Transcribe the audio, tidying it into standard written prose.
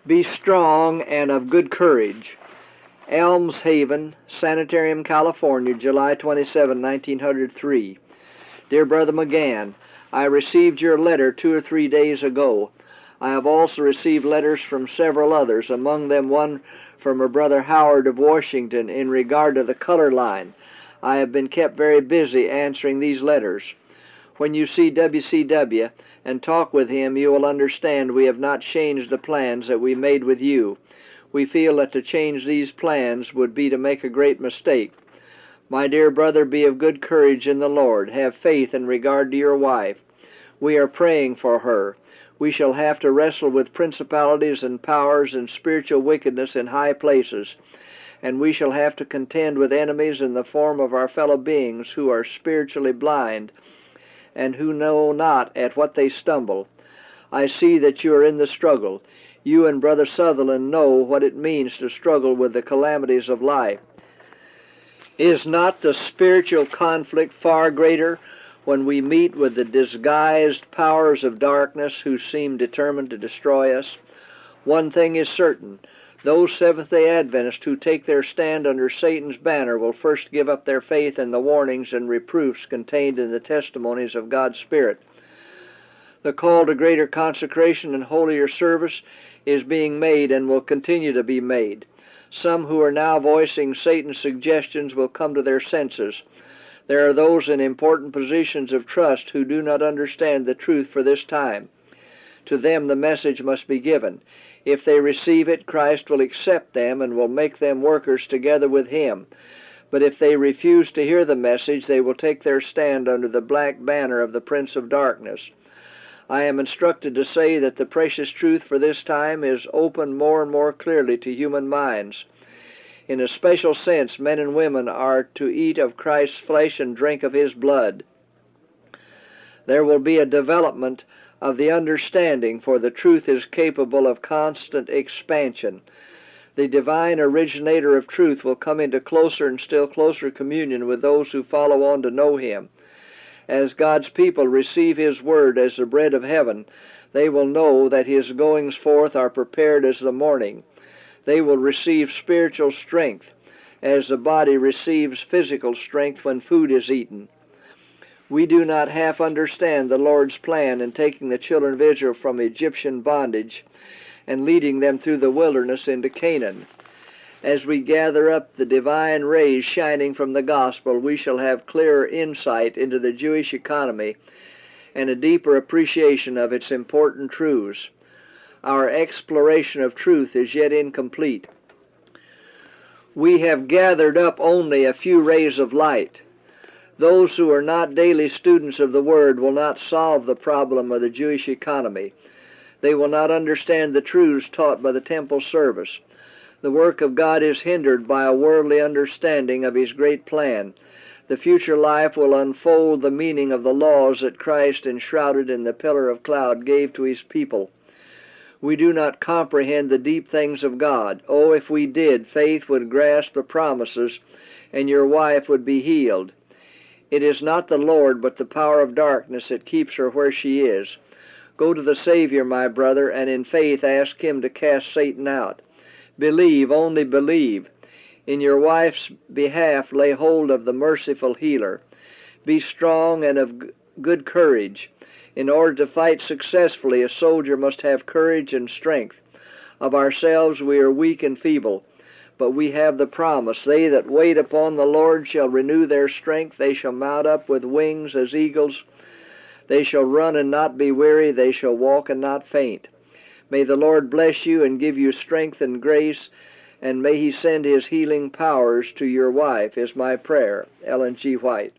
Be strong and of good courage. Elms Haven, Sanitarium, California, July 27, 1903. Dear Brother Magan, I received your letter 2 or 3 days ago. I have also received letters from several others, among them one from a Brother Howard of Washington in regard to the color line. I have been kept very busy answering these letters. When you see WCW and talk with him, you will understand we have not changed the plans that we made with you. We feel that to change these plans would be to make a great mistake. My dear brother, be of good courage in the Lord. Have faith in regard to your wife. We are praying for her. We shall have to wrestle with principalities and powers and spiritual wickedness in high places, and we shall have to contend with enemies in the form of our fellow beings who are spiritually blind and who know not at what they stumble. I see that you are in the struggle. You and Brother Sutherland know what it means to struggle with the calamities of life. Is not the spiritual conflict far greater when we meet with the disguised powers of darkness who seem determined to destroy us? One thing is certain. Those Seventh-day Adventists who take their stand under Satan's banner will first give up their faith in the warnings and reproofs contained in the testimonies of God's Spirit. The call to greater consecration and holier service is being made and will continue to be made. Some who are now voicing Satan's suggestions will come to their senses. There are those in important positions of trust who do not understand the truth for this time. To them the message must be given. If they receive it, Christ will accept them and will make them workers together with Him. But if they refuse to hear the message, they will take their stand under the black banner of the Prince of Darkness. I am instructed to say that the precious truth for this time is opened more and more clearly to human minds. In a special sense, men and women are to eat of Christ's flesh and drink of His blood. There will be a development of the understanding, for the truth is capable of constant expansion. The divine originator of truth will come into closer and still closer communion with those who follow on to know Him. As God's people receive His word as the bread of heaven, they will know that His goings forth are prepared as the morning. They will receive spiritual strength, as the body receives physical strength when food is eaten. We do not half understand the Lord's plan in taking the children of Israel from Egyptian bondage and leading them through the wilderness into Canaan. As we gather up the divine rays shining from the gospel, we shall have clearer insight into the Jewish economy and a deeper appreciation of its important truths. Our exploration of truth is yet incomplete. We have gathered up only a few rays of light. Those who are not daily students of the Word will not solve the problem of the Jewish economy. They will not understand the truths taught by the temple service. The work of God is hindered by a worldly understanding of His great plan. The future life will unfold the meaning of the laws that Christ, enshrouded in the pillar of cloud, gave to His people. We do not comprehend the deep things of God. Oh, if we did, faith would grasp the promises, and your wife would be healed. It is not the Lord, but the power of darkness that keeps her where she is. Go to the Savior, my brother, and in faith ask Him to cast Satan out. Believe, only believe. In your wife's behalf lay hold of the merciful healer. Be strong and of good courage. In order to fight successfully, a soldier must have courage and strength. Of ourselves we are weak and feeble, but we have the promise, they that wait upon the Lord shall renew their strength. They shall mount up with wings as eagles. They shall run and not be weary. They shall walk and not faint. May the Lord bless you and give you strength and grace, and may He send His healing powers to your wife, is my prayer. Ellen G. White.